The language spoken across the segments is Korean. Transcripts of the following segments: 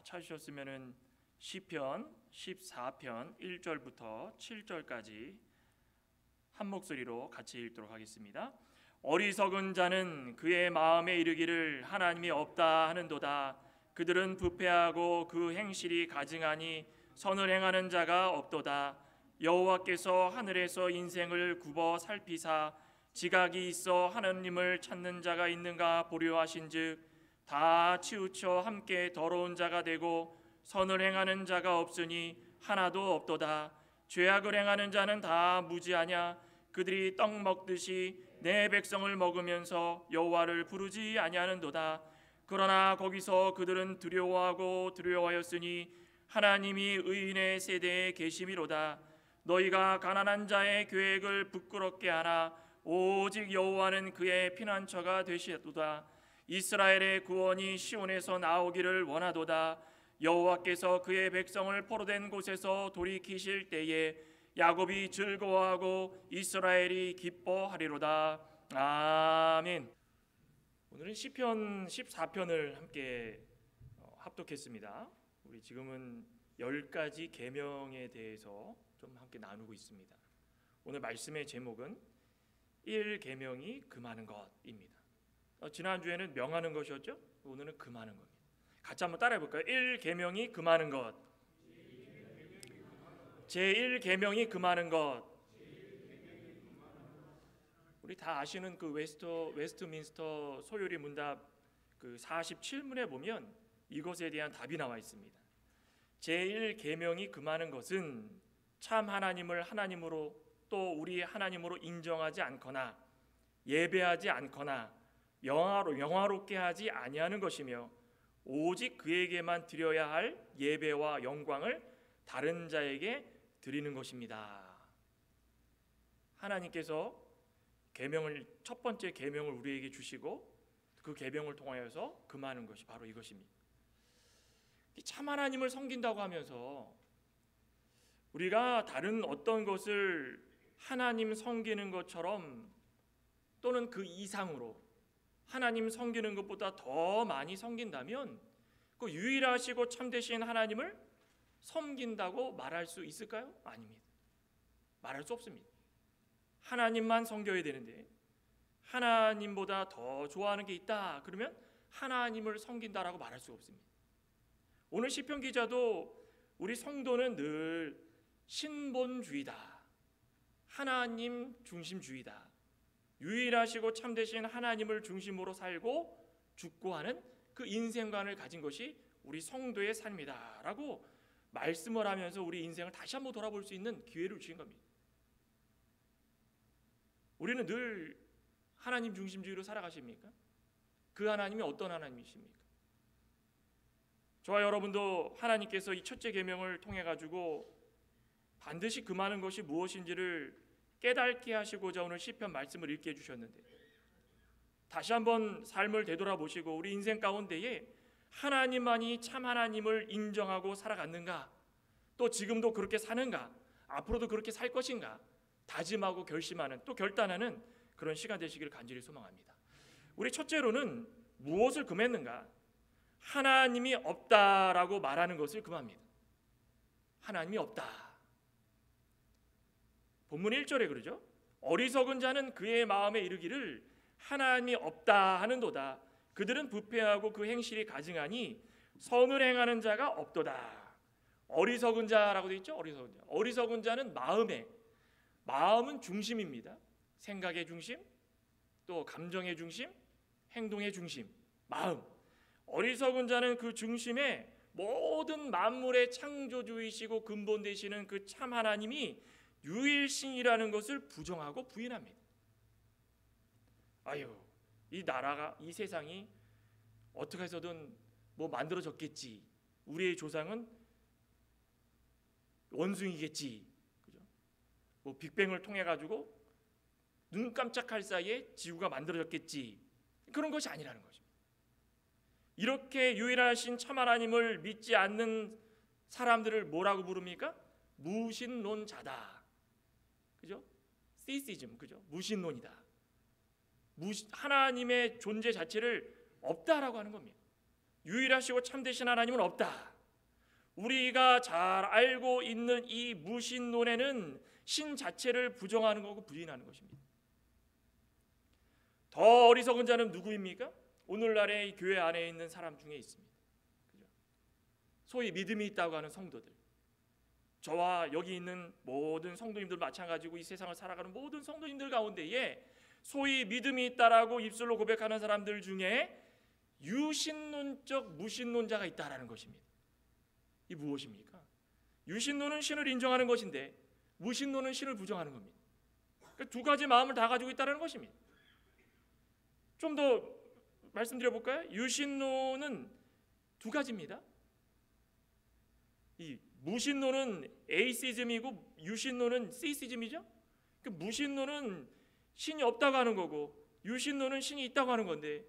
찾으셨으면은 시편 14편 1절부터 7절까지 한 목소리로 같이 읽도록 하겠습니다. 어리석은 자는 그의 마음에 이르기를 하나님이 없다 하는도다. 그들은 부패하고 그 행실이 가증하니 선을 행하는 자가 없도다. 여호와께서 하늘에서 인생을 굽어 살피사 지각이 있어 하나님을 찾는 자가 있는가 보려 하신즉 다 치우쳐 함께 더러운 자가 되고 선을 행하는 자가 없으니 하나도 없도다. 죄악을 행하는 자는 다 무지하냐. 그들이 떡 먹듯이 내 백성을 먹으면서 여호와를 부르지 아니하는도다. 그러나 거기서 그들은 두려워하고 두려워하였으니 하나님이 의인의 세대에 계심이로다. 너희가 가난한 자의 계획을 부끄럽게 하나 오직 여호와는 그의 피난처가 되시도다. 이스라엘의 구원이 시온에서 나오기를 원하도다. 여호와께서 그의 백성을 포로된 곳에서 돌이키실 때에 야곱이 즐거워하고 이스라엘이 기뻐하리로다. 아멘. 오늘은 시편 14편을 함께 합독했습니다. 우리 지금은 10가지 계명에 대해서 좀 함께 나누고 있습니다. 오늘 말씀의 제목은 1계명이 금하는 것입니다. 지난주에는 명하는 것이었죠? 오늘은 금하는 겁니다. 같이 한번 따라해 볼까요? 1계명이 금하는 것. 제1계명이 금하는 것. 우리 다 아시는 그 웨스트민스터 소요리 문답 그 47문에 보면 이것에 대한 답이 나와 있습니다. 제1계명이 금하는 것은 참 하나님을 하나님으로 또 우리 하나님으로 인정하지 않거나 예배하지 않거나 영화롭게 하지 아니하는 것이며 오직 그에게만 드려야 할 예배와 영광을 다른 자에게 드리는 것입니다. 하나님께서 첫 번째 계명을 우리에게 주시고 그 계명을 통하여서 금하는 것이 바로 이것입니다. 참 하나님을 섬긴다고 하면서 우리가 다른 어떤 것을 하나님 섬기는 것처럼 또는 그 이상으로 하나님 섬기는 것보다 더 많이 섬긴다면 그 유일하시고 참되신 하나님을 섬긴다고 말할 수 있을까요? 아닙니다. 말할 수 없습니다. 하나님만 섬겨야 되는데 하나님보다 더 좋아하는 게 있다 그러면 하나님을 섬긴다라고 말할 수 없습니다. 오늘 시편 기자도 우리 성도는 늘 신본주의다, 하나님 중심주의다, 유일하시고 참되신 하나님을 중심으로 살고 죽고 하는 그 인생관을 가진 것이 우리 성도의 삶이다 라고 말씀을 하면서 우리 인생을 다시 한번 돌아볼 수 있는 기회를 주신 겁니다. 우리는 늘 하나님 중심주의로 살아가십니까? 그 하나님이 어떤 하나님이십니까? 저와 여러분도 하나님께서 이 첫째 계명을 통해 가지고 반드시 금하는 것이 무엇인지를 깨닫게 하시고자 오늘 시편 말씀을 읽게 해주셨는데 다시 한번 삶을 되돌아보시고 우리 인생 가운데에 하나님만이 참 하나님을 인정하고 살아갔는가, 또 지금도 그렇게 사는가, 앞으로도 그렇게 살 것인가 다짐하고 결심하는, 또 결단하는 그런 시간 되시기를 간절히 소망합니다. 우리 첫째로는 무엇을 금했는가? 하나님이 없다라고 말하는 것을 금합니다. 하나님이 없다. 본문 1절에 그러죠. 어리석은 자는 그의 마음에 이르기를 하나님이 없다 하는도다. 그들은 부패하고 그 행실이 가증하니 선을 행하는 자가 없도다. 어리석은 자라고 되어 있죠. 어리석은 자는 마음은 중심입니다. 생각의 중심, 또 감정의 중심, 행동의 중심, 마음. 어리석은 자는 그 중심에 모든 만물의 창조주이시고 근본 되시는 그 참 하나님이 유일신이라는 것을 부정하고 부인합니다. 이 나라가, 이 세상이 어떻게 해서든 만들어졌겠지, 우리의 조상은 원숭이겠지, 그죠? 빅뱅을 통해 가지고 눈 깜짝할 사이에 지구가 만들어졌겠지, 그런 것이 아니라는 것입니다. 이렇게 유일하신 참 하나님을 믿지 않는 사람들을 뭐라고 부릅니까? 무신론자다, 그죠? 시시즘, 그죠? 무신론이다. 하나님의 존재 자체를 없다라고 하는 겁니다. 유일하시고 참되신 하나님은 없다. 우리가 잘 알고 있는 이 무신론에는 신 자체를 부정하는 거고 부인하는 것입니다. 더 어리석은 자는 누구입니까? 오늘날의 교회 안에 있는 사람 중에 있습니다. 그죠? 소위 믿음이 있다고 하는 성도들, 저와 여기 있는 모든 성도님들 마찬가지고 이 세상을 살아가는 모든 성도님들 가운데에 소위 믿음이 있다라고 입술로 고백하는 사람들 중에 유신론적 무신론자가 있다라는 것입니다. 이 무엇입니까? 유신론은 신을 인정하는 것인데 무신론은 신을 부정하는 겁니다. 그러니까 두 가지 마음을 다 가지고 있다는 것입니다. 좀 더 말씀드려 볼까요? 유신론은 두 가지입니다. 이 무신론은 에이시즘이고 유신론은 시시즘이죠. 그 무신론은 신이 없다고 하는 거고 유신론은 신이 있다고 하는 건데,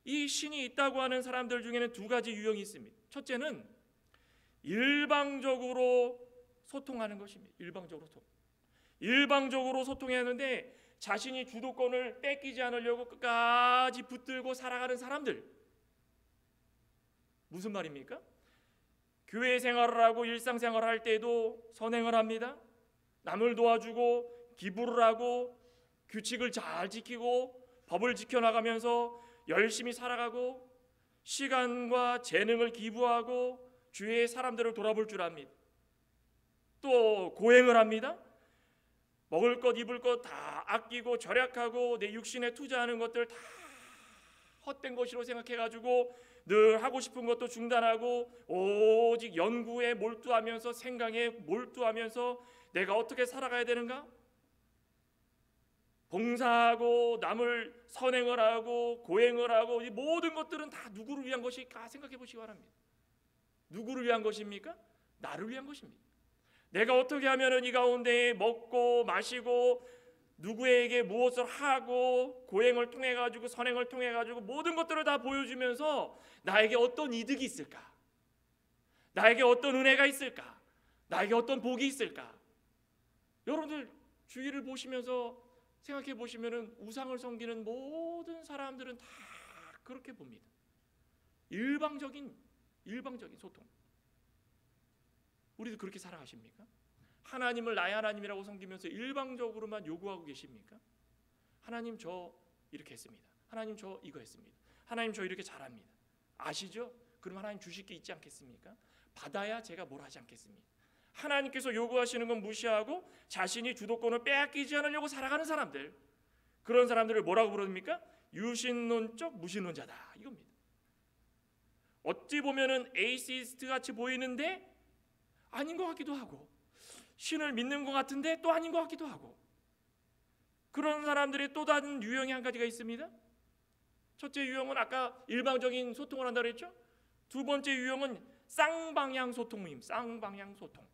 이 신이 있다고 하는 사람들 중에는 두 가지 유형이 있습니다. 첫째는 일방적으로 소통하는 것입니다. 일방적으로 소통해야 하는데 자신이 주도권을 뺏기지 않으려고 끝까지 붙들고 살아가는 사람들. 무슨 말입니까? 교회 생활을 하고 일상생활을 할 때도 선행을 합니다. 남을 도와주고 기부를 하고 규칙을 잘 지키고 법을 지켜나가면서 열심히 살아가고 시간과 재능을 기부하고 주위의 사람들을 돌아볼 줄 압니다. 또 고행을 합니다. 먹을 것 입을 것 다 아끼고 절약하고 내 육신에 투자하는 것들 다 헛된 것이로 생각해가지고 늘 하고 싶은 것도 중단하고 오직 연구에 몰두하면서 생각에 몰두하면서 내가 어떻게 살아가야 되는가? 봉사하고 남을 선행을 하고 고행을 하고 이 모든 것들은 다 누구를 위한 것일까 생각해 보시기 바랍니다. 누구를 위한 것입니까? 나를 위한 것입니다. 내가 어떻게 하면 이 가운데 먹고 마시고 누구에게 무엇을 하고 고행을 통해 가지고 선행을 통해 가지고 모든 것들을 다 보여주면서 나에게 어떤 이득이 있을까? 나에게 어떤 은혜가 있을까? 나에게 어떤 복이 있을까? 여러분들 주위를 보시면서 생각해 보시면은 우상을 섬기는 모든 사람들은 다 그렇게 봅니다. 일방적인 소통. 우리도 그렇게 살아가십니까? 하나님을 나의 하나님이라고 섬기면서 일방적으로만 요구하고 계십니까? 하나님 저 이렇게 했습니다. 하나님 저 이거 했습니다. 하나님 저 이렇게 잘합니다. 아시죠? 그럼 하나님 주실 게 있지 않겠습니까? 받아야 제가 뭘 하지 않겠습니까? 하나님께서 요구하시는 건 무시하고 자신이 주도권을 빼앗기지 않으려고 살아가는 사람들, 그런 사람들을 뭐라고 부릅니까? 유신론적 무신론자다 이겁니다. 어찌 보면은 에이시스트 같이 보이는데 아닌 것 같기도 하고, 신을 믿는 것 같은데 또 아닌 것 같기도 하고, 그런 사람들의 또 다른 유형이 한 가지가 있습니다. 첫째 유형은 아까 일방적인 소통을 한다고 했죠. 두 번째 유형은 쌍방향 소통입니다. 쌍방향 소통.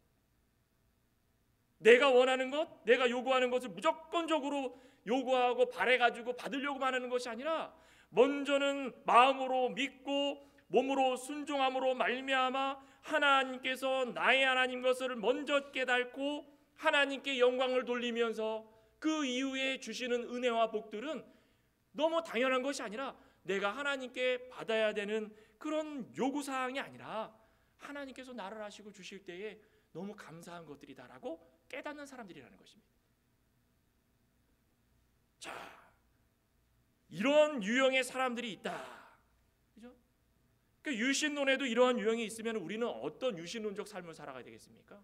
내가 원하는 것, 내가 요구하는 것을 무조건적으로 요구하고 바래가지고 받으려고만 하는 것이 아니라 먼저는 마음으로 믿고 몸으로 순종함으로 말미암아 하나님께서 나의 하나님 것을 먼저 깨닫고 하나님께 영광을 돌리면서 그 이후에 주시는 은혜와 복들은 너무 당연한 것이 아니라 내가 하나님께 받아야 되는 그런 요구사항이 아니라 하나님께서 나를 하시고 주실 때에 너무 감사한 것들이다라고 깨닫는 사람들이라는 것입니다. 자, 이런 유형의 사람들이 있다. 그죠? 그러니까 유신론에도 이러한 유형이 있으면 우리는 어떤 유신론적 삶을 살아가야 되겠습니까?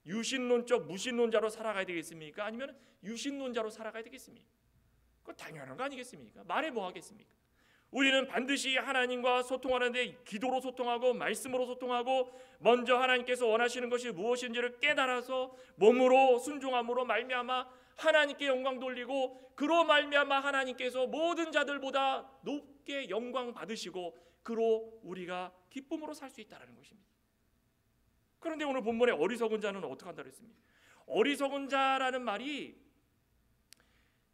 유신론적 무신론자로 살아가야 되겠습니까? 아니면 유신론자로 살아가야 되겠습니까? 그건 당연한 거 아니겠습니까? 말해 뭐 하겠습니까? 우리는 반드시 하나님과 소통하는데 기도로 소통하고 말씀으로 소통하고 먼저 하나님께서 원하시는 것이 무엇인지를 깨달아서 몸으로 순종함으로 말미암아 하나님께 영광 돌리고 그로 말미암아 하나님께서 모든 자들보다 높게 영광 받으시고 그로 우리가 기쁨으로 살 수 있다는 것입니다. 그런데 오늘 본문에 어리석은 자는 어떻게 한다고 했습니까? 어리석은 자라는 말이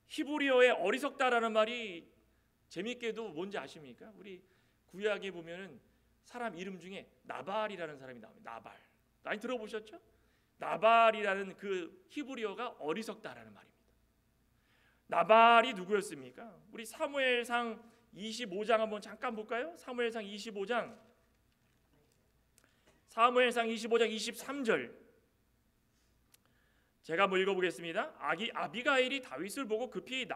히브리어의 어리석다라는 말이 재미있게도 뭔지 아십니까? 우리 구약에 보면은 사람 이름 중에 나발이라는 사람이 나옵니다. 나발. 많이 들어보셨죠? 나발이라는 그 히브리어가 어리석다라는 말입니다. 나발이 누구였습니까? 우리 사무엘상 25장 한번 잠깐 볼까요? 사무엘상 25장 사무엘상 25장 23절 제가 한번 읽어보겠습니다. 아비가일이 다윗을 보고 급히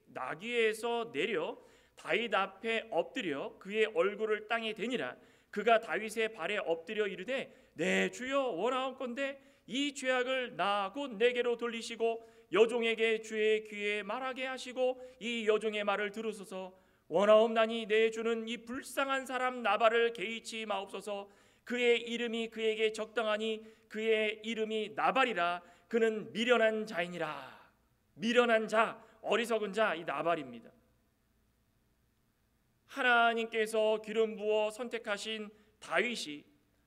나귀에서 내려 다윗 앞에 엎드려 그의 얼굴을 땅에 대니라. 그가 다윗의 발에 엎드려 이르되 내 주여 원하옵건대 이 죄악을 나 곧 내게로 돌리시고 여종에게 주의 귀에 말하게 하시고 이 여종의 말을 들으소서. 원하옵나니 내 주는 이 불쌍한 사람 나발을 개의치 마옵소서. 그의 이름이 그에게 적당하니 그의 이름이 나발이라. 그는 미련한 자이니라. 미련한 자, 어리석은 자, 이 나발입니다. 하나님께서 기름 부어 선택하신 다윗이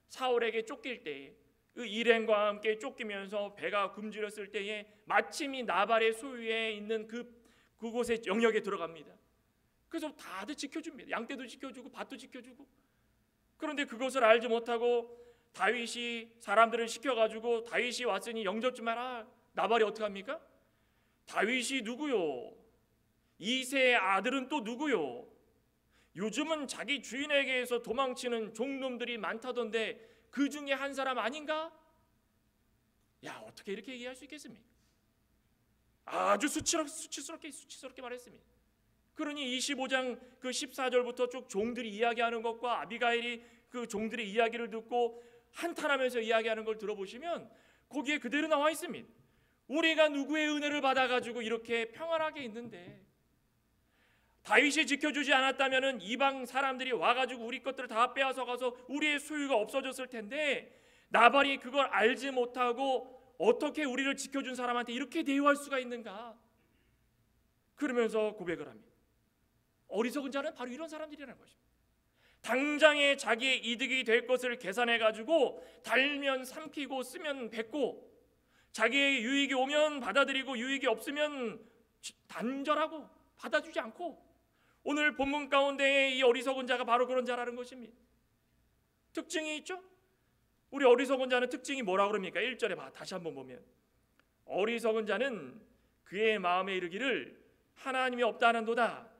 사울에게 쫓길 때에 그 일행과 함께 쫓기면서 배가 굶주렸을 때에 마침 이 나발의 소유에 있는 그곳의 영역에 들어갑니다. 그래서 다들 지켜줍니다. 양떼도 지켜주고 밭도 지켜주고. 그런데 그것을 알지 못하고 다윗이 사람들을 시켜가지고 다윗이 왔으니 영접 좀 하라. 나발이 어떡합니까? 다윗이 누구요? 이새의 아들은 또 누구요? 요즘은 자기 주인에게서 도망치는 종놈들이 많다던데 그 중에 한 사람 아닌가? 야, 어떻게 이렇게 얘기할 수 있겠습니까? 아주 수치스럽게 말했습니다. 그러니 25장 그 14절부터 쭉 종들이 이야기하는 것과 아비가일이 그 종들의 이야기를 듣고 한탄하면서 이야기하는 걸 들어보시면 거기에 그대로 나와 있습니다. 우리가 누구의 은혜를 받아가지고 이렇게 평안하게 있는데 다윗이 지켜주지 않았다면 이방 사람들이 와가지고 우리 것들을 다 빼앗아 가서 우리의 소유가 없어졌을 텐데 나발이 그걸 알지 못하고 어떻게 우리를 지켜준 사람한테 이렇게 대우할 수가 있는가? 그러면서 고백을 합니다. 어리석은 자는 바로 이런 사람들이라는 것입니다. 당장에 자기의 이득이 될 것을 계산해가지고 달면 삼키고 쓰면 뱉고 자기의 유익이 오면 받아들이고 유익이 없으면 단절하고 받아주지 않고 오늘 본문 가운데의 이 어리석은 자가 바로 그런 자라는 것입니다. 특징이 있죠? 우리 어리석은 자는 특징이 뭐라고 그럽니까? 1절에 다시 한번 보면 어리석은 자는 그의 마음에 이르기를 하나님이 없다는도다.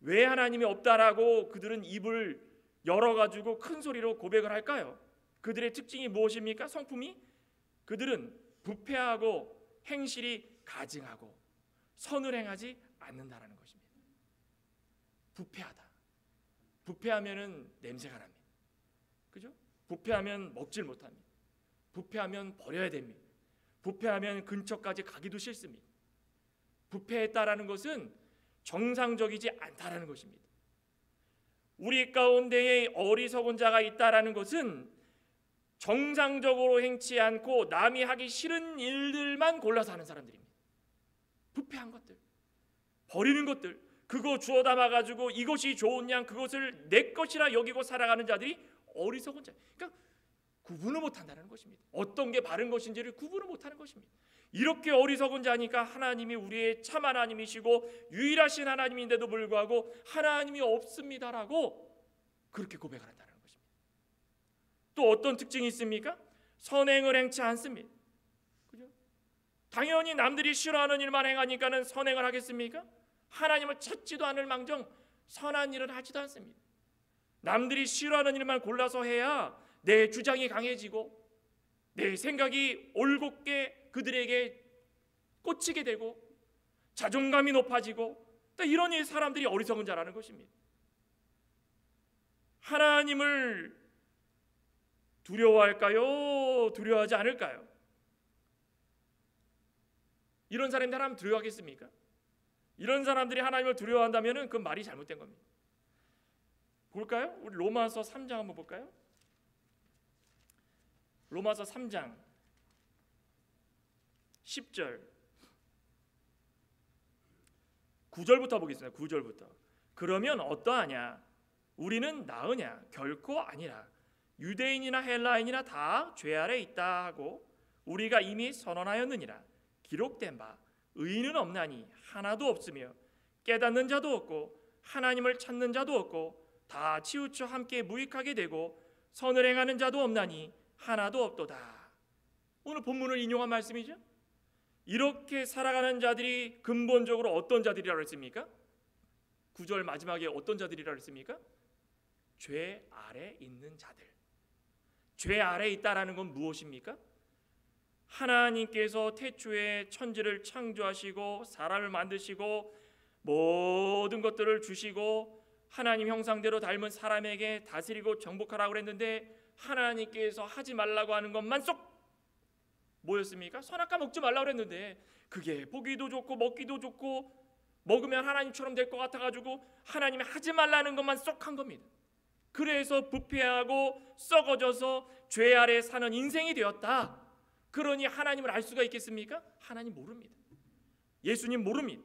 왜 하나님이 없다라고 그들은 입을 열어가지고 큰 소리로 고백을 할까요? 그들의 특징이 무엇입니까? 성품이? 그들은 부패하고 행실이 가증하고 선을 행하지 않는다라는 것입니다. 부패하다. 부패하면은 냄새가 납니다. 그죠? 부패하면 먹질 못합니다. 부패하면 버려야 됩니다. 부패하면 근처까지 가기도 싫습니다. 부패했다라는 것은 정상적이지 않다라는 것입니다. 우리 가운데에 어리석은 자가 있다라는 것은 정상적으로 행치 않고 남이 하기 싫은 일들만 골라서 하는 사람들입니다. 부패한 것들, 버리는 것들, 그거 주워 담아가지고 이것이 좋은 양 그것을 내 것이라 여기고 살아가는 자들이 어리석은 자. 그러니까 구분을 못한다는 것입니다. 어떤 게 바른 것인지를 구분을 못하는 것입니다. 이렇게 어리석은 자니까 하나님이 우리의 참 하나님이시고 유일하신 하나님인데도 불구하고 하나님이 없습니다라고 그렇게 고백을 한다는 것입니다. 또 어떤 특징이 있습니까? 선행을 행치 않습니다. 그죠? 당연히 남들이 싫어하는 일만 행하니까는 선행을 하겠습니까? 하나님을 찾지도 않을 망정 선한 일을 하지도 않습니다. 남들이 싫어하는 일만 골라서 해야 내 주장이 강해지고 내 생각이 올곧게 그들에게 꽂히게 되고 자존감이 높아지고 이런 사람들이 어리석은 자라는 것입니다. 하나님을 두려워할까요? 두려워하지 않을까요? 이런 사람들 하나님 두려워하겠습니까? 이런 사람들이 하나님을 두려워한다면 그 말이 잘못된 겁니다. 볼까요? 우리 로마서 3장 한번 볼까요? 로마서 3장 10절 9절부터 보겠습니다. 9절부터. 그러면 어떠하냐? 우리는 나으냐? 결코 아니라. 유대인이나 헬라인이나 다 죄 아래 있다 하고 우리가 이미 선언하였느니라. 기록된 바 의인은 없나니 하나도 없으며 깨닫는 자도 없고 하나님을 찾는 자도 없고 다 치우쳐 함께 무익하게 되고 선을 행하는 자도 없나니 하나도 없도다. 오늘 본문을 인용한 말씀이죠. 이렇게 살아가는 자들이 근본적으로 어떤 자들이라고 했습니까? 9절 마지막에 어떤 자들이라고 했습니까? 죄 아래 있는 자들. 죄 아래에 있다라는 건 무엇입니까? 하나님께서 태초에 천지를 창조하시고 사람을 만드시고 모든 것들을 주시고 하나님 형상대로 닮은 사람에게 다스리고 정복하라고 그랬는데 하나님께서 하지 말라고 하는 것만 쏙 뭐였습니까? 선악과 먹지 말라고 그랬는데 그게 보기도 좋고 먹기도 좋고 먹으면 하나님처럼 될 것 같아가지고 하나님이 하지 말라는 것만 쏙 한 겁니다. 그래서 부패하고 썩어져서 죄 아래 사는 인생이 되었다. 그러니 하나님을 알 수가 있겠습니까? 하나님 모릅니다. 예수님 모릅니다.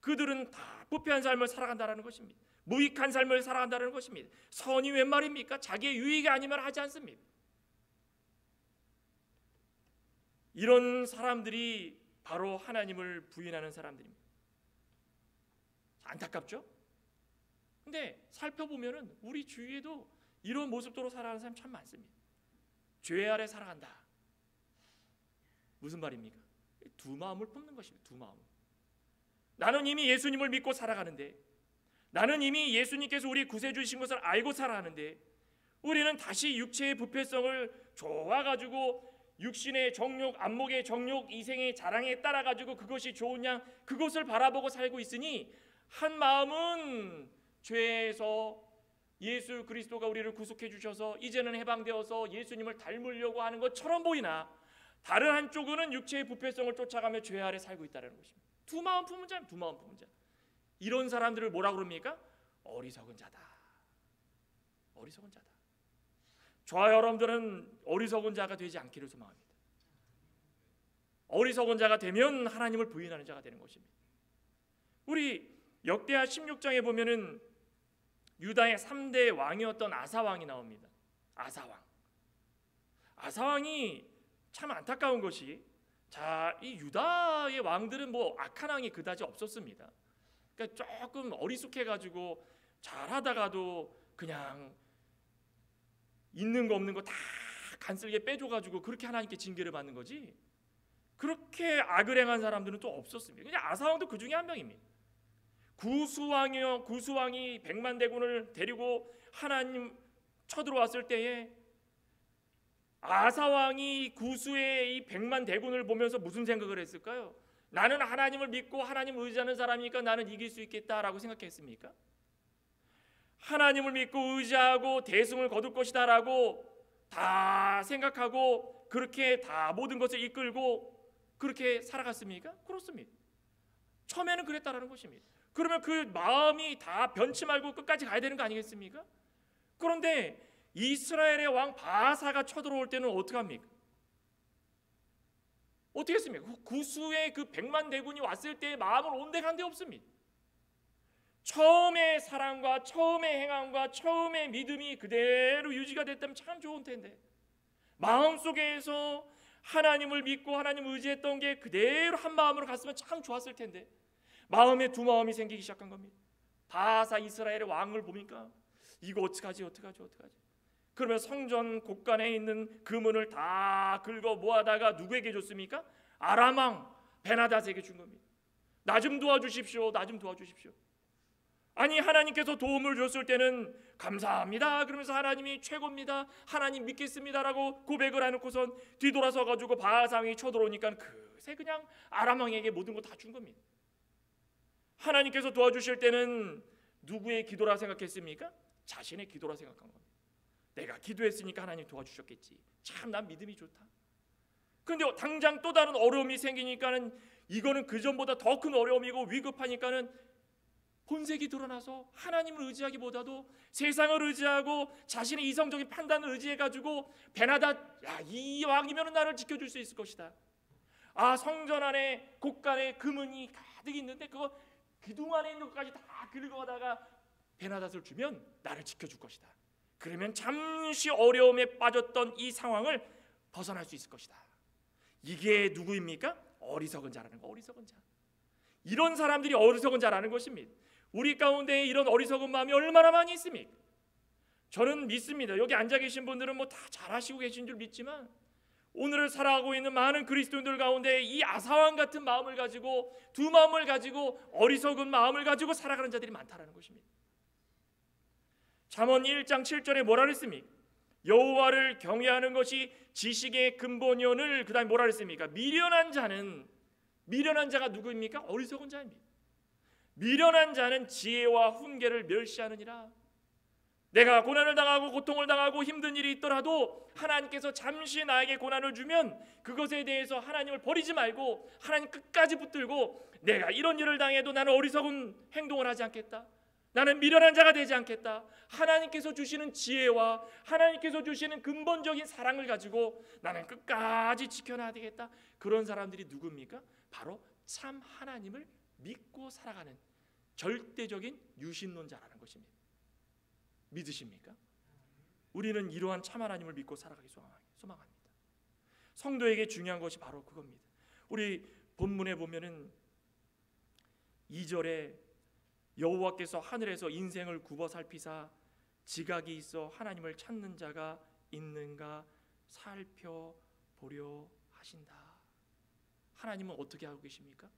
그들은 다 부패한 삶을 살아간다는 것입니다. 무익한 삶을 살아간다는 것입니다. 선이 웬 말입니까? 자기의 유익이 아니면 하지 않습니다. 이런 사람들이 바로 하나님을 부인하는 사람들입니다. 안타깝죠? 근데 살펴보면은 우리 주위에도 이런 모습으로 살아가는 사람 참 많습니다. 죄 아래 살아간다. 무슨 말입니까? 두 마음을 품는 것입니다. 두 마음. 나는 이미 예수님을 믿고 살아가는데, 나는 이미 예수님께서 우리 구세주 주신 것을 알고 살아가는데, 우리는 다시 육체의 부패성을 좋아가지고 육신의 정욕, 안목의 정욕, 이생의 자랑에 따라가지고 그것이 좋은 양 그것을 바라보고 살고 있으니 한 마음은 죄에서 예수 그리스도가 우리를 구속해 주셔서 이제는 해방되어서 예수님을 닮으려고 하는 것처럼 보이나 다른 한쪽은 육체의 부패성을 쫓아가며 죄 아래 살고 있다는 것입니다. 두 마음 품은 자, 두 마음 품은 자. 이런 사람들을 뭐라고 그럽니까? 어리석은 자다. 어리석은 자다. 저와 여러분들은 어리석은 자가 되지 않기를 소망합니다. 어리석은 자가 되면 하나님을 부인하는 자가 되는 것입니다. 우리 역대하 16장에 보면은 유다의 3대 왕이었던 아사왕이 나옵니다. 아사왕이 참 안타까운 것이 이 유다의 왕들은 뭐 악한 왕이 그다지 없었습니다. 그러니까 조금 어리숙해가지고 잘하다가도 그냥 있는 거 없는 거 다 간쓸게 빼줘가지고 그렇게 하나님께 징계를 받는 거지 그렇게 악을 행한 사람들은 또 없었습니다. 그냥 아사왕도 그 중에 한 명입니다. 구수왕이 100만 대군을 데리고 하나님 쳐들어왔을 때에 아사왕이 구수의 이 100만 대군을 보면서 무슨 생각을 했을까요? 나는 하나님을 믿고 하나님을 의지하는 사람이니까 나는 이길 수 있겠다라고 생각했습니까? 하나님을 믿고 의지하고 대승을 거둘 것이다라고 다 생각하고 그렇게 다 모든 것을 이끌고 그렇게 살아갔습니까? 그렇습니다. 처음에는 그랬다라는 것입니다. 그러면 그 마음이 다 변치 말고 끝까지 가야 되는 거 아니겠습니까? 그런데 이스라엘의 왕 바사가 쳐들어올 때는 어떻게 합니까? 어떻게 했습니까? 구수의 그 100만 대군이 왔을 때의 마음은 온데간데 없습니다. 처음의 사랑과 처음의 행함과 처음의 믿음이 그대로 유지가 됐다면 참 좋은 텐데 마음속에서 하나님을 믿고 하나님을 의지했던 게 그대로 한 마음으로 갔으면 참 좋았을 텐데 마음에 두 마음이 생기기 시작한 겁니다. 바사 이스라엘의 왕을 보니까 이거 어떡하지? 그러면 성전 곳간에 있는 금은을 다 긁어 모아다가 누구에게 줬습니까? 아람 왕 베나닷에게 준 겁니다. 나 좀 도와주십시오. 아니 하나님께서 도움을 줬을 때는 감사합니다 그러면서 하나님이 최고입니다 하나님 믿겠습니다라고 고백을 해놓고선 뒤돌아서 가지고 바사왕이 쳐들어오니까 그새 그냥 아람 왕에게 모든 거 다 준 겁니다. 하나님께서 도와주실 때는 누구의 기도라 생각했습니까? 자신의 기도라 생각한 겁니다. 내가 기도했으니까 하나님 도와주셨겠지. 참 난 믿음이 좋다. 그런데 당장 또 다른 어려움이 생기니까는 이거는 그전보다 더 큰 어려움이고 위급하니까는 본색이 드러나서 하나님을 의지하기보다도 세상을 의지하고 자신의 이성적인 판단을 의지해가지고 베나닷 이 왕이면 나를 지켜줄 수 있을 것이다. 성전 안에 곳간에 금은이 가득 있는데 그거 기둥 안에 있는 것까지 다 긁어다가 베나닷을 주면 나를 지켜줄 것이다. 그러면 잠시 어려움에 빠졌던 이 상황을 벗어날 수 있을 것이다. 이게 누구입니까? 어리석은 자라는 거. 어리석은 자. 이런 사람들이 어리석은 자라는 것입니다. 우리 가운데 이런 어리석은 마음이 얼마나 많이 있습니까? 저는 믿습니다. 여기 앉아 계신 분들은 뭐 다 잘하시고 계신 줄 믿지만 오늘을 살아가고 있는 많은 그리스도인들 가운데 이 아사왕 같은 마음을 가지고 두 마음을 가지고 어리석은 마음을 가지고 살아가는 자들이 많다라는 것입니다. 잠언 1장 7절에 뭐라 그랬습니까? 여호와를 경외하는 것이 지식의 근본이오늘. 그다음에 뭐라 그랬습니까? 미련한 자가 누구입니까? 어리석은 자입니다. 미련한 자는 지혜와 훈계를 멸시하느니라. 내가 고난을 당하고 고통을 당하고 힘든 일이 있더라도 하나님께서 잠시 나에게 고난을 주면 그것에 대해서 하나님을 버리지 말고 하나님 끝까지 붙들고, 내가 이런 일을 당해도 나는 어리석은 행동을 하지 않겠다, 나는 미련한 자가 되지 않겠다, 하나님께서 주시는 지혜와 하나님께서 주시는 근본적인 사랑을 가지고 나는 끝까지 지켜놔야 되겠다. 그런 사람들이 누굽니까? 바로 참 하나님을 믿고 살아가는 절대적인 유신론자라는 것입니다. 믿으십니까? 우리는 이러한 참 하나님을 믿고 살아가기 소망합니다. 성도에게 중요한 것이 바로 그겁니다. 우리 본문에 보면은 2절에 여호와께서 하늘에서 인생을 굽어 살피사 지각이 있어 하나님을 찾는 자가 있는가 살펴보려 하신다. 하나님은 어떻게 하고 계십니까?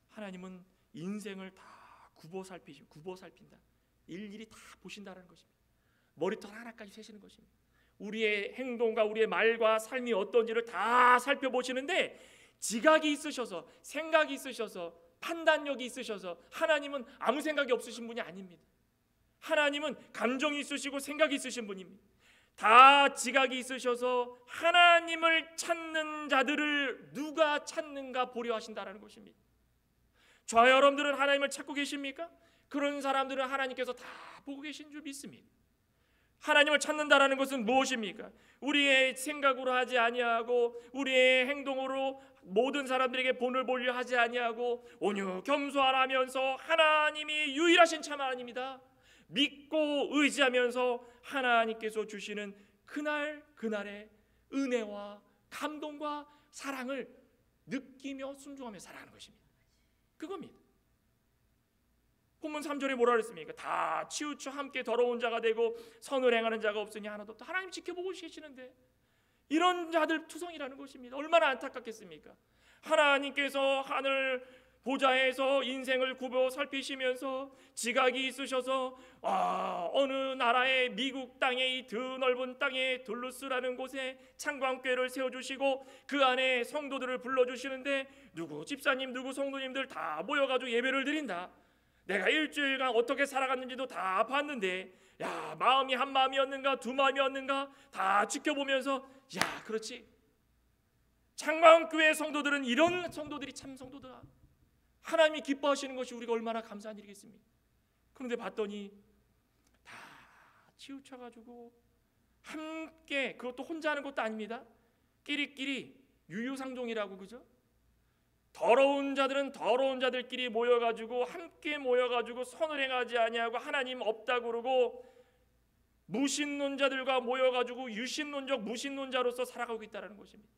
하나님은 인생을 다 굽어 살핀다. 일일이 다 보신다는 것입니다. 머리털 하나까지 세시는 것입니다. 우리의 행동과 우리의 말과 삶이 어떤지를 다 살펴보시는데, 지각이 있으셔서, 생각이 있으셔서, 판단력이 있으셔서, 하나님은 아무 생각이 없으신 분이 아닙니다. 하나님은 감정이 있으시고 생각이 있으신 분입니다. 다 지각이 있으셔서 하나님을 찾는 자들을 누가 찾는가 보려 하신다는 것입니다. 저와 여러분들은 하나님을 찾고 계십니까? 그런 사람들은 하나님께서 다 보고 계신 줄 믿습니다. 하나님을 찾는다라는 것은 무엇입니까? 우리의 생각으로 하지 아니하고 우리의 행동으로 모든 사람들에게 본을 보려 하지 아니하고 온유 겸손하면서 하나님이 유일하신 참 하나님이다 믿고 의지하면서 하나님께서 주시는 그날의 은혜와 감동과 사랑을 느끼며 순종하며 살아가는 것입니다. 그겁니다. 본문 3절에 뭐라 그랬습니까? 다 치우쳐 함께 더러운 자가 되고 선을 행하는 자가 없으니 하나도 없다. 하나님 지켜보고 계시는데 이런 자들 투성이라는 것입니다. 얼마나 안타깝겠습니까? 하나님께서 하늘 보좌에서 인생을 굽어 살피시면서 지각이 있으셔서 어느 나라의 미국 땅의 이 드넓은 땅에 둘루스라는 곳에 창광교회를 세워주시고 그 안에 성도들을 불러주시는데 누구 집사님 누구 성도님들 다 모여가지고 예배를 드린다. 내가 일주일간 어떻게 살아갔는지도 다 봤는데 야 마음이 한 마음이었는가 두 마음이었는가 다 지켜보면서 야 그렇지 창광교회 성도들은 이런 성도들이 참 성도다. 하나님이 기뻐하시는 것이 우리가 얼마나 감사한 일이겠습니까? 그런데 봤더니 다 치우쳐가지고 함께, 그것도 혼자 하는 것도 아닙니다. 끼리끼리 유유상종이라고, 그죠? 더러운 자들은 더러운 자들끼리 모여가지고 함께 모여가지고 선을 행하지 아니하고 하나님 없다고 그러고 무신론자들과 모여가지고 유신론적 무신론자로서 살아가고 있다는 것입니다.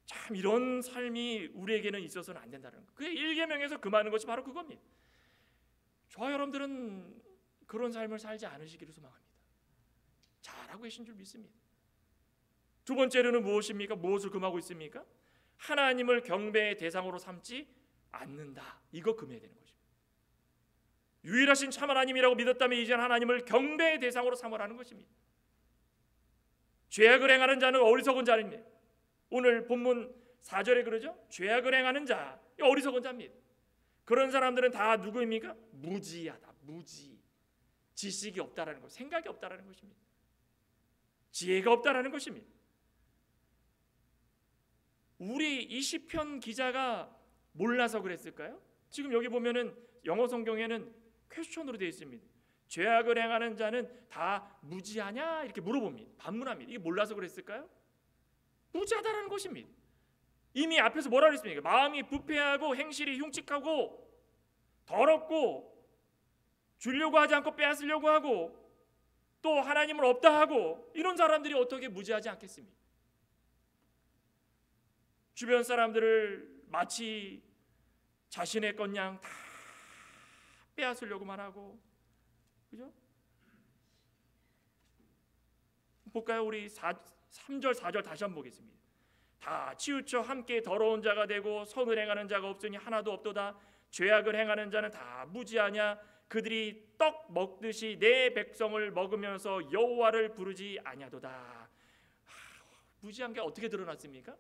참 이런 삶이 우리에게는 있어서는 안 된다는 것. 그게 1계명에서 금하는 것이 바로 그겁니다. 저와 여러분들은 그런 삶을 살지 않으시기를 소망합니다. 잘하고 계신 줄 믿습니다. 두 번째로는 무엇입니까? 무엇을 금하고 있습니까? 하나님을 경배의 대상으로 삼지 않는다. 이거 금해야 되는 것입니다. 유일하신 참 하나님이라고 믿었다면 이제는 하나님을 경배의 대상으로 삼으라는 것입니다. 죄악을 행하는 자는 어리석은 자입니다. 오늘 본문 4절에 그러죠? 죄악을 행하는 자, 어리석은 자입니다. 그런 사람들은 다 누구입니까? 무지하다. 무지. 지식이 없다라는 것, 생각이 없다라는 것입니다. 지혜가 없다라는 것입니다. 우리 이 시편 기자가 몰라서 그랬을까요? 지금 여기 보면은 영어 성경에는 퀘스천으로 되어 있습니다. 죄악을 행하는 자는 다 무지하냐? 이렇게 물어봅니다. 반문합니다. 이게 몰라서 그랬을까요? 무지하다라는 것입니다. 이미 앞에서 뭐라 그랬습니까? 마음이 부패하고 행실이 흉측하고 더럽고 주려고 하지 않고 빼앗으려고 하고 또 하나님을 없다 하고 이런 사람들이 어떻게 무지하지 않겠습니까? 주변 사람들을 마치 자신의 것양 다 빼앗으려고만 하고, 그죠? 볼까요? 우리 3절 4절 다시 한번 보겠습니다. 다 치우쳐 함께 더러운 자가 되고 선을 행하는 자가 없으니 하나도 없도다. 죄악을 행하는 자는 다 무지하냐? 그들이 떡 먹듯이 내 백성을 먹으면서 여호와를 부르지 아니하도다. 무지한 게 어떻게 드러났습니까?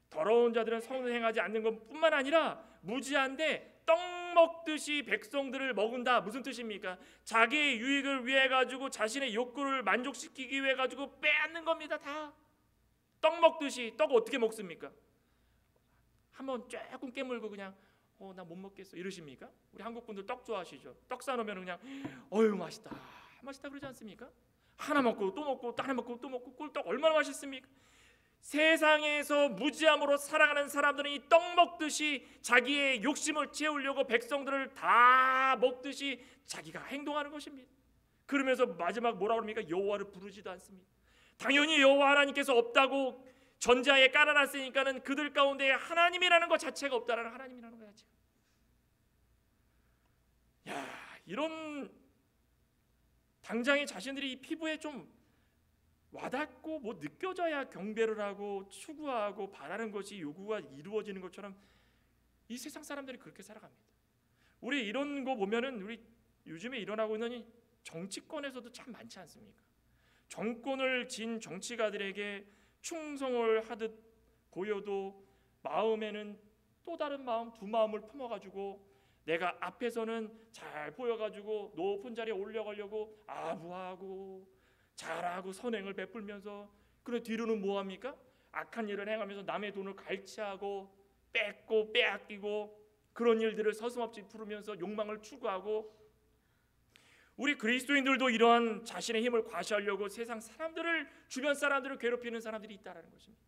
더러운 자들은 선을 행하지 않는 것뿐만 아니라 무지한데 떡 먹듯이 백성들을 먹은다. 무슨 뜻입니까? 자기의 유익을 위해 가지고 자신의 욕구를 만족시키기 위해 가지고 빼앗는 겁니다. 다 떡 먹듯이. 떡 어떻게 먹습니까? 한번 조금 깨물고 그냥 나 못 먹겠어 이러십니까? 우리 한국 분들 떡 좋아하시죠? 떡 싸놓으면 그냥 어휴 맛있다 맛있다 그러지 않습니까? 하나 먹고 또 먹고 또 하나 먹고 또 먹고 꿀떡 얼마나 맛있습니까? 세상에서 무지함으로 살아가는 사람들은 이 떡 먹듯이 자기의 욕심을 채우려고 백성들을 다 먹듯이 자기가 행동하는 것입니다. 그러면서 마지막 뭐라 그럽니까? 여호와를 부르지도 않습니다. 당연히 여호와 하나님께서 없다고 전자에 깔아놨으니까는 그들 가운데 하나님이라는 것 자체가 없다라는, 하나님이라는 것 자체가. 이런 당장에 자신들이 이 피부에 좀 와닿고 뭐 느껴져야 경배를 하고 추구하고 바라는 것이 요구가 이루어지는 것처럼 이 세상 사람들이 그렇게 살아갑니다. 우리 이런 거 보면은 우리 요즘에 일어나고 있는 이 정치권에서도 참 많지 않습니까? 정권을 진 정치가들에게 충성을 하듯 보여도 마음에는 또 다른 마음, 두 마음을 품어가지고 내가 앞에서는 잘 보여가지고 높은 자리에 올려가려고 아부하고 잘하고 선행을 베풀면서, 그래 뒤로는 뭐합니까? 악한 일을 행하면서 남의 돈을 갈취하고 뺏고 빼앗기고 그런 일들을 서슴없이 부르면서 욕망을 추구하고, 우리 그리스도인들도 이러한 자신의 힘을 과시하려고 세상 사람들을, 주변 사람들을 괴롭히는 사람들이 있다라는 것입니다.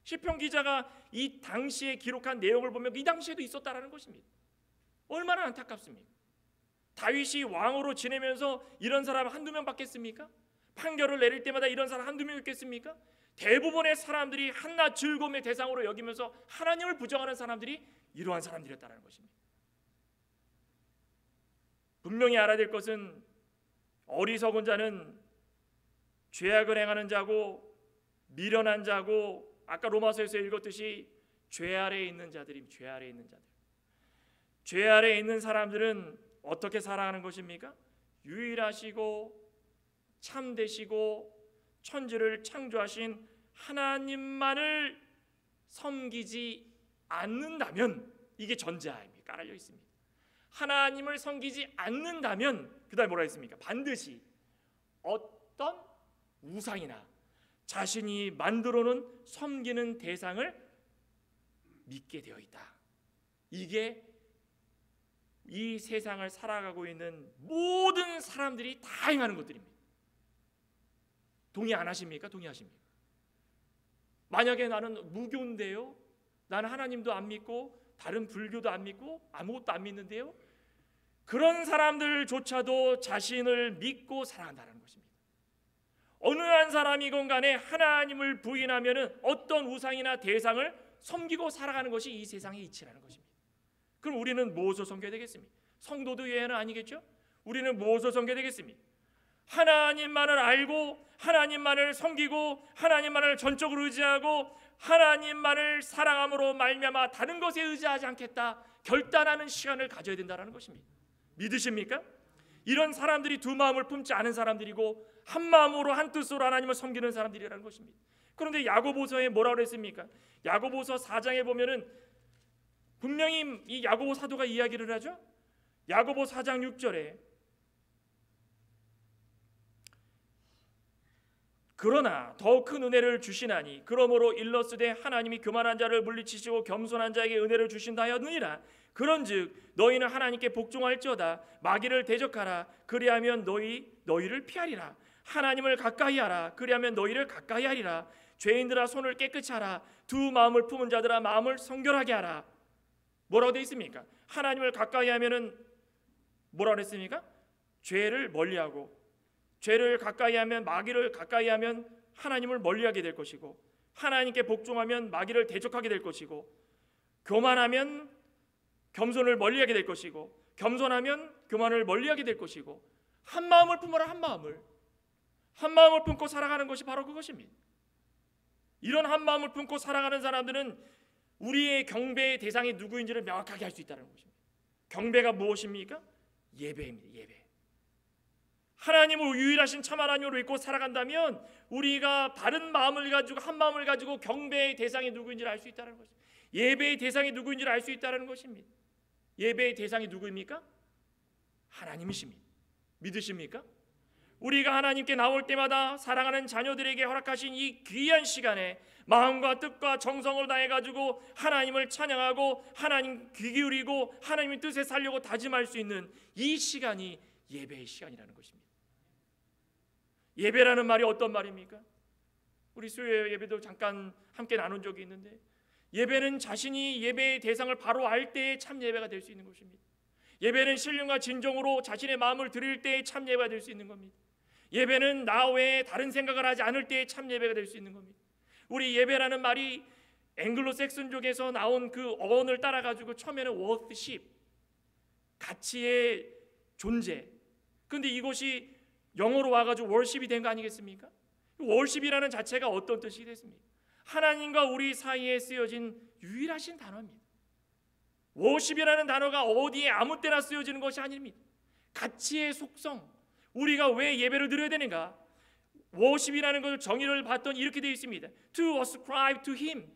시편 기자가 이 당시에 기록한 내용을 보면 이 당시에도 있었다라는 것입니다. 얼마나 안타깝습니까? 다윗이 왕으로 지내면서 이런 사람 한두 명 받겠습니까? 판결을 내릴 때마다 이런 사람 한두 명 있겠습니까? 대부분의 사람들이 한낱 즐거움의 대상으로 여기면서 하나님을 부정하는 사람들이 이러한 사람들이었다는 것입니다. 분명히 알아야 될 것은 어리석은 자는 죄악을 행하는 자고 미련한 자고, 아까 로마서에서 읽었듯이 죄 아래에 있는 자들입니다. 죄 아래에 있는 자들. 죄 아래에 있는 사람들은 어떻게 살아가는 것입니까? 유일하시고 참되시고 천지를 창조하신 하나님만을 섬기지 않는다면, 이게 전제하입니다. 깔려 있습니다. 하나님을 섬기지 않는다면 그 다음에 뭐라 했습니까? 반드시 어떤 우상이나 자신이 만들어놓은 섬기는 대상을 믿게 되어 있다. 이게 이 세상을 살아가고 있는 모든 사람들이 다 행하는 것들입니다. 동의 안 하십니까? 동의하십니까? 만약에 나는 무교인데요, 나는 하나님도 안 믿고 다른 불교도 안 믿고 아무것도 안 믿는데요, 그런 사람들조차도 자신을 믿고 살아간다는 것입니다. 어느 한 사람이건 간에 하나님을 부인하면 어떤 우상이나 대상을 섬기고 살아가는 것이 이 세상의 이치라는 것입니다. 그럼 우리는 무엇을 섬겨야 되겠습니까? 성도도 예외는 아니겠죠? 우리는 무엇을 섬겨야 되겠습니까? 하나님만을 알고 하나님만을 섬기고 하나님만을 전적으로 의지하고 하나님만을 사랑함으로 말미암아 다른 것에 의지하지 않겠다 결단하는 시간을 가져야 된다는 것입니다. 믿으십니까? 이런 사람들이 두 마음을 품지 않은 사람들이고 한 마음으로 한 뜻으로 하나님을 섬기는 사람들이라는 것입니다. 그런데 야고보서에 뭐라고 했습니까? 야고보서 4장에 보면은 분명히 이 야고보 사도가 이야기를 하죠. 야고보 4장 6절에 그러나 더욱 큰 은혜를 주시나니 그러므로 일러스되 하나님이 교만한 자를 물리치시고 겸손한 자에게 은혜를 주신다 하였느니라. 그런즉 너희는 하나님께 복종할지어다. 마귀를 대적하라. 그리하면 너희를 피하리라. 하나님을 가까이 하라. 그리하면 너희를 가까이 하리라. 죄인들아 손을 깨끗이 하라. 두 마음을 품은 자들아 마음을 성결하게 하라. 뭐라고 되어 있습니까? 하나님을 가까이 하면은 뭐라고 했습니까? 죄를 멀리하고, 죄를 가까이 하면, 마귀를 가까이 하면 하나님을 멀리하게 될 것이고, 하나님께 복종하면 마귀를 대적하게 될 것이고, 교만하면 겸손을 멀리하게 될 것이고, 겸손하면 교만을 멀리하게 될 것이고, 한 마음을 품어라. 한 마음을 품고 살아가는 것이 바로 그것입니다. 이런 한 마음을 품고 살아가는 사람들은 우리의 경배의 대상이 누구인지를 명확하게 할 수 있다는 것입니다. 경배가 무엇입니까? 예배입니다. 예배. 하나님을 유일하신 참 하나님으로 믿고 살아간다면 우리가 바른 마음을 가지고 한 마음을 가지고 경배의 대상이 누구인지를 알 수 있다는 것입니다. 예배의 대상이 누구인지를 알 수 있다는 것입니다. 예배의 대상이 누구입니까? 하나님이십니다. 믿으십니까? 우리가 하나님께 나올 때마다 사랑하는 자녀들에게 허락하신 이 귀한 시간에 마음과 뜻과 정성을 다해 가지고 하나님을 찬양하고 하나님 귀 기울이고 하나님의 뜻에 살려고 다짐할 수 있는 이 시간이 예배의 시간이라는 것입니다. 예배라는 말이 어떤 말입니까? 우리 수요 예배도 잠깐 함께 나눈 적이 있는데, 예배는 자신이 예배의 대상을 바로 알 때에 참 예배가 될 수 있는 것입니다. 예배는 신령과 진정으로 자신의 마음을 드릴 때에 참 예배가 될 수 있는 겁니다. 예배는 나 외에 다른 생각을 하지 않을 때에 참 예배가 될 수 있는 겁니다. 우리 예배라는 말이 앵글로색슨족에서 나온 그 어원을 따라 가지고 처음에는 worship, 가치의 존재, 근데 이것이 영어로 와가지고 worship이 된 거 아니겠습니까? worship이라는 자체가 어떤 뜻이 됐습니까? 하나님과 우리 사이에 쓰여진 유일하신 단어입니다. worship이라는 단어가 어디에 아무 때나 쓰여지는 것이 아닙니다. 가치의 속성, 우리가 왜 예배를 드려야 되는가? worship이라는 것을 정의를 봤더니 이렇게 되어 있습니다. To ascribe to him.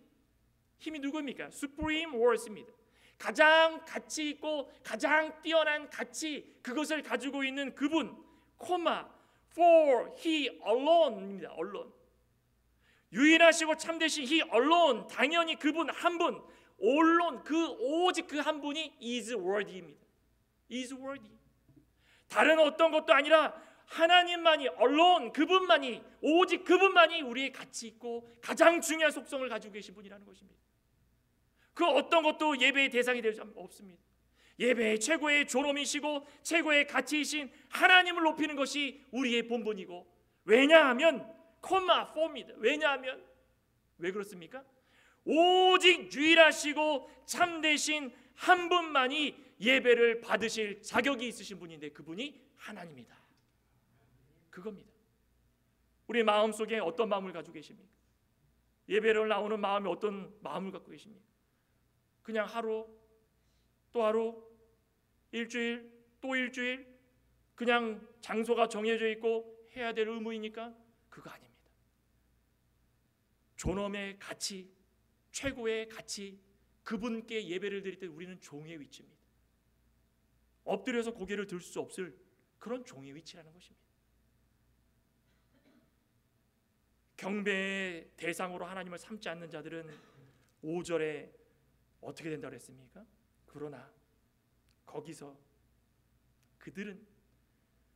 힘이 누구입니까? supreme worth입니다. 가장 가치 있고 가장 뛰어난 가치, 그것을 가지고 있는 그분, 코마, for he alone입니다. alone. 유일하시고 참되신 he alone, 당연히 그분 한 분, alone, 오직 그 한 분이 is worthy입니다. is worthy. 다른 어떤 것도 아니라 하나님만이, alone, 그분만이, 오직 그분만이 우리의 가치 있고 가장 중요한 속성을 가지고 계신 분이라는 것입니다. 그 어떤 것도 예배의 대상이 될 수 없습니다. 예배의 최고의 존엄이시고 최고의 가치이신 하나님을 높이는 것이 우리의 본분이고, 왜냐하면 콤마 4입니다. 왜냐하면 왜 그렇습니까? 오직 유일하시고 참되신 한 분만이 예배를 받으실 자격이 있으신 분인데 그분이 하나님이다. 그겁니다. 우리 마음속에 어떤 마음을 가지고 계십니까? 예배를 나오는 마음이 어떤 마음을 갖고 계십니까? 그냥 하루 또 하루, 일주일 또 일주일, 그냥 장소가 정해져 있고 해야 될 의무이니까 그거 아닙니다. 존엄의 가치, 최고의 가치, 그분께 예배를 드릴 때 우리는 종의 위치입니다. 엎드려서 고개를 들 수 없을 그런 종의 위치라는 것입니다. 경배의 대상으로 하나님을 삼지 않는 자들은 5절에 어떻게 된다고 했습니까? 그러나 거기서 그들은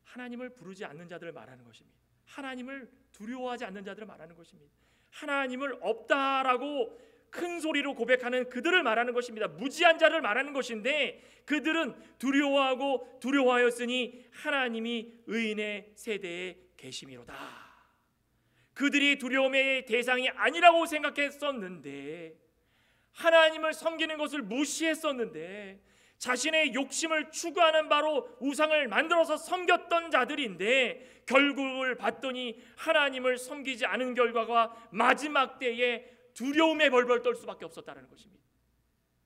하나님을 부르지 않는 자들을 말하는 것입니다. 하나님을 두려워하지 않는 자들을 말하는 것입니다. 하나님을 없다라고 큰 소리로 고백하는 그들을 말하는 것입니다. 무지한 자를 말하는 것인데, 그들은 두려워하고 두려워하였으니 하나님이 의인의 세대에 계심이로다. 그들이 두려움의 대상이 아니라고 생각했었는데, 하나님을 섬기는 것을 무시했었는데, 자신의 욕심을 추구하는 바로 우상을 만들어서 섬겼던 자들인데, 결국을 봤더니 하나님을 섬기지 않은 결과가 마지막 때에 두려움에 벌벌 떨 수밖에 없었다는 것입니다.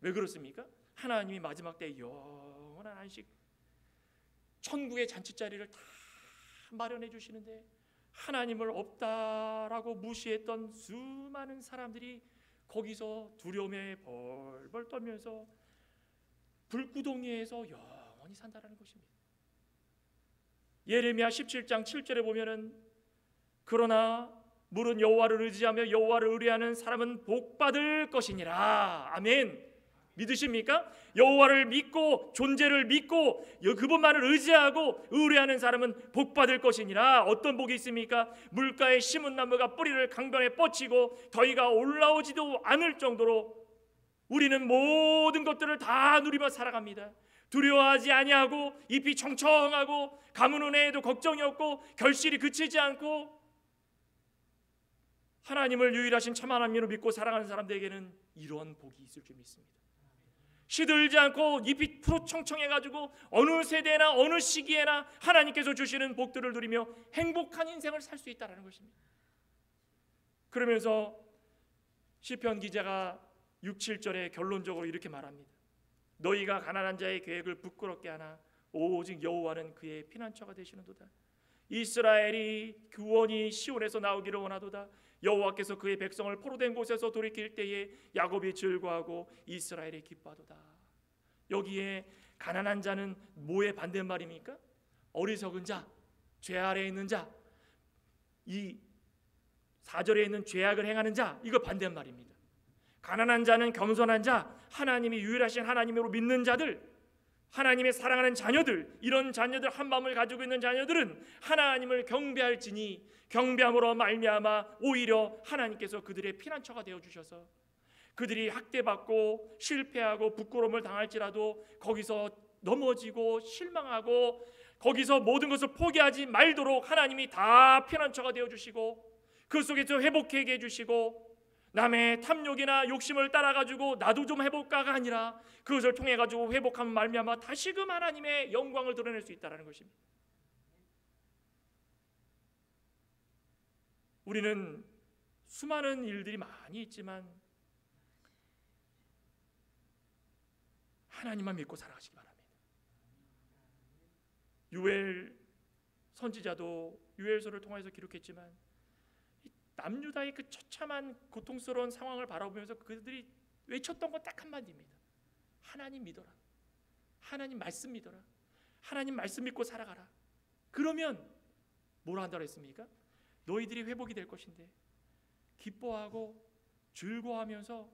왜 그렇습니까? 하나님이 마지막 때에 영원한 안식, 천국의 잔치자리를 다 마련해 주시는데 하나님을 없다라고 무시했던 수많은 사람들이 거기서 두려움에 벌벌 떨면서 불구덩이에서 영원히 산다라는 것입니다. 예레미야 17장 7절에 보면은, 그러나 물은 여호와를 의지하며 여호와를 의뢰하는 사람은 복받을 것이니라. 아멘. 믿으십니까? 여호와를 믿고 존재를 믿고 그분만을 의지하고 의뢰하는 사람은 복받을 것이니라. 어떤 복이 있습니까? 물가에 심은 나무가 뿌리를 강변에 뻗치고 더위가 올라오지도 않을 정도로 우리는 모든 것들을 다 누리며 살아갑니다. 두려워하지 아니하고 잎이 청청하고 가뭄 은혜에도 걱정이 없고 결실이 그치지 않고, 하나님을 유일하신 참 하나님으로 믿고 살아가는 사람들에게는 이런 복이 있을 줄 믿습니다. 시들지 않고 잎이 푸르청청해가지고 어느 세대나 어느 시기에나 하나님께서 주시는 복들을 누리며 행복한 인생을 살 수 있다는 것입니다. 그러면서 시편 기자가 6, 7절에 결론적으로 이렇게 말합니다. 너희가 가난한 자의 계획을 부끄럽게 하나 오직 여호와는 그의 피난처가 되시는도다. 이스라엘이 구원이 시온에서 나오기를 원하도다. 여호와께서 그의 백성을 포로된 곳에서 돌이킬 때에 야곱이 즐거워하고 이스라엘이 기뻐하도다. 여기에 가난한 자는 뭐의 반대말입니까? 어리석은 자, 죄 아래에 있는 자, 이 4절에 있는 죄악을 행하는 자, 이거 반대말입니다. 가난한 자는 겸손한 자, 하나님이 유일하신 하나님으로 믿는 자들, 하나님의 사랑하는 자녀들, 이런 자녀들, 한 마음을 가지고 있는 자녀들은 하나님을 경배할지니 경배함으로 말미암아 오히려 하나님께서 그들의 피난처가 되어 주셔서 그들이 학대받고 실패하고 부끄러움을 당할지라도 거기서 넘어지고 실망하고 거기서 모든 것을 포기하지 말도록 하나님이 다 피난처가 되어 주시고 그 속에서 회복하게 해주시고 남의 탐욕이나 욕심을 따라가지고 나도 좀 해볼까가 아니라 그것을 통해가지고 회복하면 말미암아 다시금 하나님의 영광을 드러낼 수 있다는 것입니다. 우리는 수많은 일들이 많이 있지만 하나님만 믿고 살아가시기 바랍니다. 유엘 선지자도 유엘서를 통해서 기록했지만 남유다의 그 처참한 고통스러운 상황을 바라보면서 그들이 외쳤던 건 딱 한마디입니다. 하나님 믿어라. 하나님 말씀 믿어라. 하나님 말씀 믿고 살아가라. 그러면 뭐라 한다고 했습니까? 너희들이 회복이 될 것인데 기뻐하고 즐거워하면서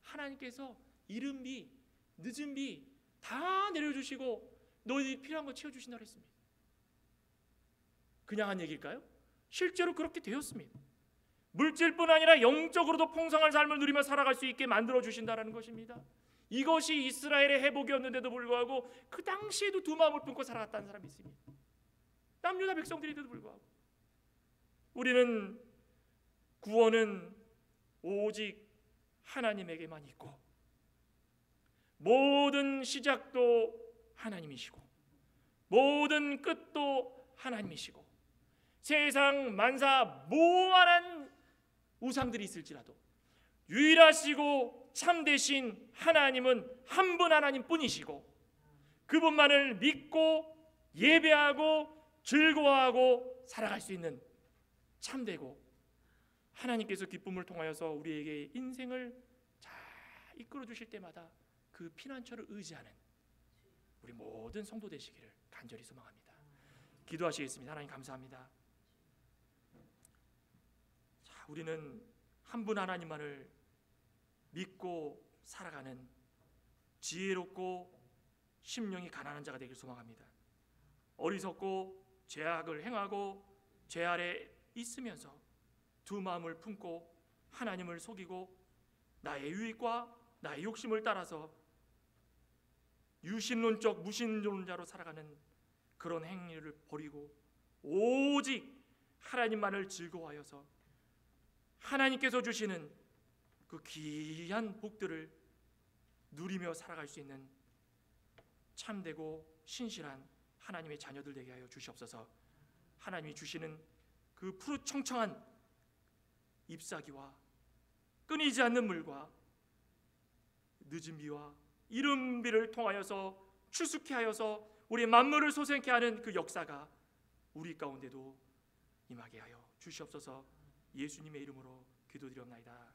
하나님께서 이른 비 늦은 비 다 내려주시고 너희들이 필요한 거 채워주신다고 했습니다. 그냥 한 얘기일까요? 실제로 그렇게 되었습니다. 물질뿐 아니라 영적으로도 풍성한 삶을 누리며 살아갈 수 있게 만들어 주신다는 것입니다. 이것이 이스라엘의 회복이었는데도 불구하고 그 당시에도 두 마음을 품고 살아갔다는 사람이 있습니다. 남유다 백성들인데도 불구하고 우리는 구원은 오직 하나님에게만 있고 모든 시작도 하나님이시고 모든 끝도 하나님이시고 세상 만사 무한한 우상들이 있을지라도 유일하시고 참되신 하나님은 한 분 하나님뿐이시고 그분만을 믿고 예배하고 즐거워하고 살아갈 수 있는 참되고 하나님께서 기쁨을 통하여서 우리에게 인생을 잘 이끌어 주실 때마다 그 피난처를 의지하는 우리 모든 성도 되시기를 간절히 소망합니다. 기도하시겠습니다. 하나님 감사합니다. 우리는 한 분 하나님만을 믿고 살아가는 지혜롭고 심령이 가난한 자가 되길 소망합니다. 어리석고 죄악을 행하고 죄 아래 있으면서 두 마음을 품고 하나님을 속이고 나의 유익과 나의 욕심을 따라서 유신론적 무신론자로 살아가는 그런 행위를 버리고 오직 하나님만을 즐거워하여서 하나님께서 주시는 그 귀한 복들을 누리며 살아갈 수 있는 참되고 신실한 하나님의 자녀들 되게 하여 주시옵소서. 하나님이 주시는 그 푸르청청한 잎사귀와 끊이지 않는 물과 늦은 비와 이른 비를 통하여서 추수케 하여서 우리 만물을 소생케 하는 그 역사가 우리 가운데도 임하게 하여 주시옵소서. 예수님의 이름으로 기도드리옵나이다.